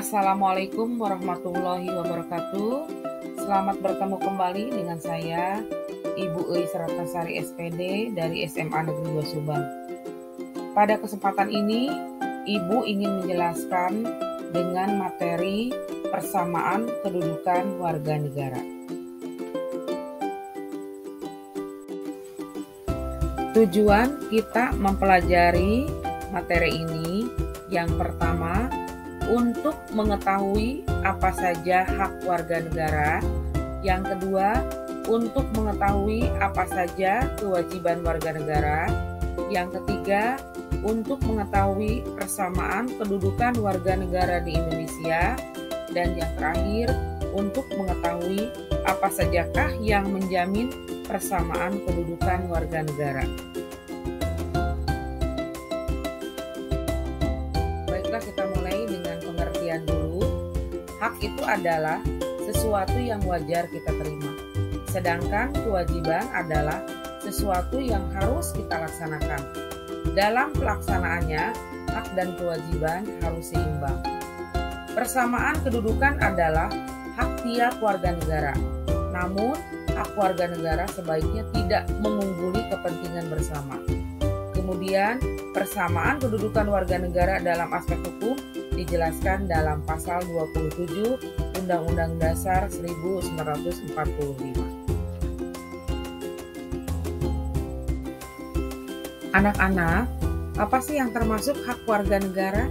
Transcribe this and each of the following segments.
Assalamualaikum warahmatullahi wabarakatuh. Selamat bertemu kembali dengan saya, Ibu Eis Ratnasari SPD dari SMA Negeri 2 Subang. Pada kesempatan ini, Ibu ingin menjelaskan dengan materi persamaan kedudukan warga negara. Tujuan kita mempelajari materi ini yang pertama, untuk mengetahui apa saja hak warga negara. Yang kedua, untuk mengetahui apa saja kewajiban warga negara. Yang ketiga, untuk mengetahui persamaan kedudukan warga negara di Indonesia. Dan yang terakhir, untuk mengetahui apa sajakah yang menjamin persamaan kedudukan warga negara. Baiklah, kita mulai dengan pengertian dulu. Hak itu adalah sesuatu yang wajar kita terima. Sedangkan kewajiban adalah sesuatu yang harus kita laksanakan. Dalam pelaksanaannya, hak dan kewajiban harus seimbang. Persamaan kedudukan adalah hak tiap warga negara. Namun, hak warga negara sebaiknya tidak mengungguli kepentingan bersama. Kemudian, persamaan kedudukan warga negara dalam aspek hukum dijelaskan dalam pasal 27 Undang-Undang Dasar 1945. Anak-anak, apa sih yang termasuk hak warga negara?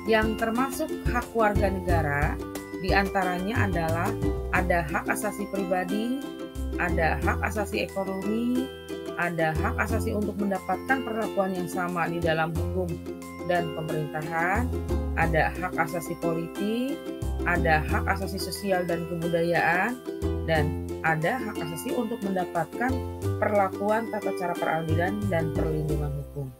Yang termasuk hak warga negara diantaranya adalah ada hak asasi pribadi, ada hak asasi ekonomi, ada hak asasi untuk mendapatkan perlakuan yang sama di dalam hukum dan pemerintahan, ada hak asasi politik, ada hak asasi sosial dan kebudayaan, dan ada hak asasi untuk mendapatkan perlakuan tata cara peradilan dan perlindungan hukum.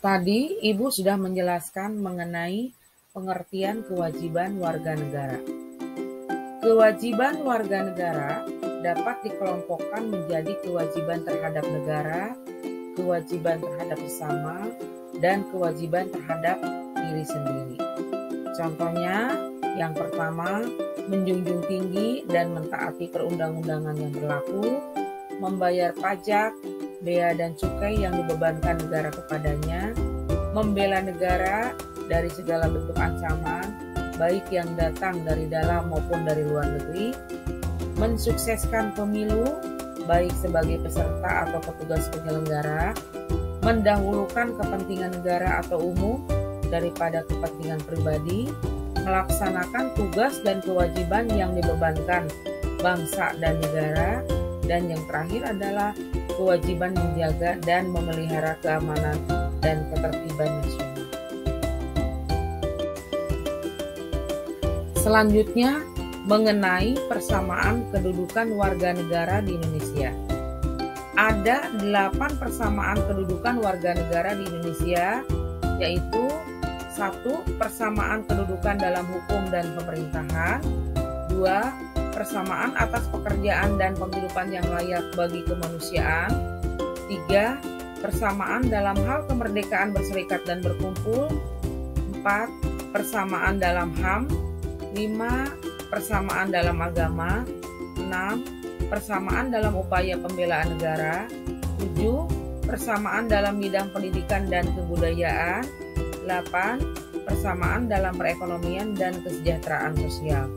Tadi Ibu sudah menjelaskan mengenai pengertian kewajiban warga negara. Kewajiban warga negara dapat dikelompokkan menjadi kewajiban terhadap negara, kewajiban terhadap sesama, dan kewajiban terhadap diri sendiri. Contohnya, yang pertama, menjunjung tinggi dan mentaati perundang-undangan yang berlaku, membayar pajak, bea dan cukai yang dibebankan negara kepadanya, membela negara dari segala bentuk ancaman, baik yang datang dari dalam maupun dari luar negeri, mensukseskan pemilu, baik sebagai peserta atau petugas penyelenggara, mendahulukan kepentingan negara atau umum daripada kepentingan pribadi, melaksanakan tugas dan kewajiban yang dibebankan bangsa dan negara, dan yang terakhir adalah kewajiban menjaga dan memelihara keamanan dan ketertiban nasional. Selanjutnya, mengenai persamaan kedudukan warga negara di Indonesia. Ada 8 persamaan kedudukan warga negara di Indonesia, yaitu 1. Persamaan kedudukan dalam hukum dan pemerintahan. 2. Persamaan atas pekerjaan dan penghidupan yang layak bagi kemanusiaan. 3. Persamaan dalam hal kemerdekaan berserikat dan berkumpul. 4. Persamaan dalam HAM. 5. Persamaan dalam agama. 6. Persamaan dalam upaya pembelaan negara. 7. Persamaan dalam bidang pendidikan dan kebudayaan. 8. Persamaan dalam perekonomian dan kesejahteraan sosial.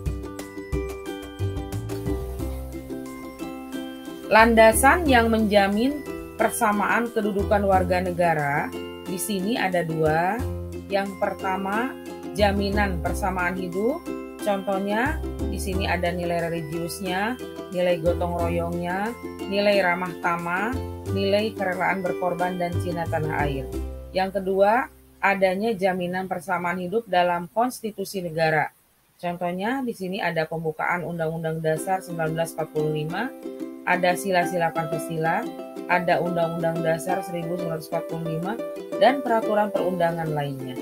Landasan yang menjamin persamaan kedudukan warga negara di sini ada 2. Yang pertama, jaminan persamaan hidup. Contohnya di sini ada nilai religiusnya, nilai gotong royongnya, nilai ramah tamah, nilai kerelaan berkorban dan cinta tanah air. Yang kedua, adanya jaminan persamaan hidup dalam konstitusi negara. Contohnya di sini ada pembukaan Undang-Undang Dasar 1945, ada sila-sila Pancasila, ada Undang-Undang Dasar 1945, dan peraturan perundangan lainnya.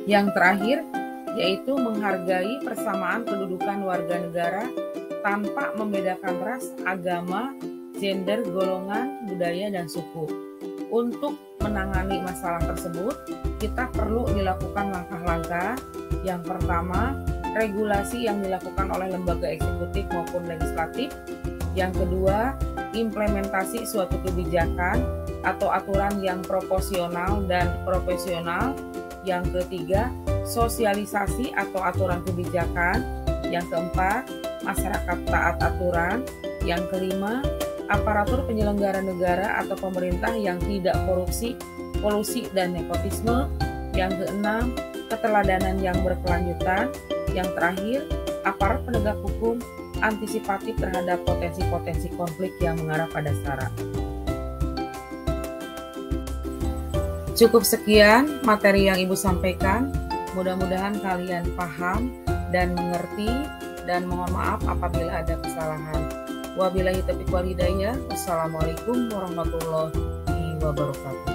Yang terakhir, yaitu menghargai persamaan kedudukan warga negara tanpa membedakan ras, agama, gender, golongan, budaya, dan suku. Untuk menangani masalah tersebut, kita perlu dilakukan langkah-langkah. Yang pertama, regulasi yang dilakukan oleh lembaga eksekutif maupun legislatif. Yang kedua, implementasi suatu kebijakan atau aturan yang proporsional dan profesional. Yang ketiga, sosialisasi atau aturan kebijakan. Yang keempat, masyarakat taat aturan. Yang kelima, aparatur penyelenggara negara atau pemerintah yang tidak korupsi, kolusi, dan nepotisme. Yang keenam, keteladanan yang berkelanjutan. Yang terakhir, aparat penegak hukum antisipatif terhadap potensi-potensi konflik yang mengarah pada SARA. Cukup sekian materi yang Ibu sampaikan. Mudah-mudahan kalian paham dan mengerti, dan mohon maaf apabila ada kesalahan. Wabillahi taufiq wal hidayah. Wassalamualaikum warahmatullahi wabarakatuh.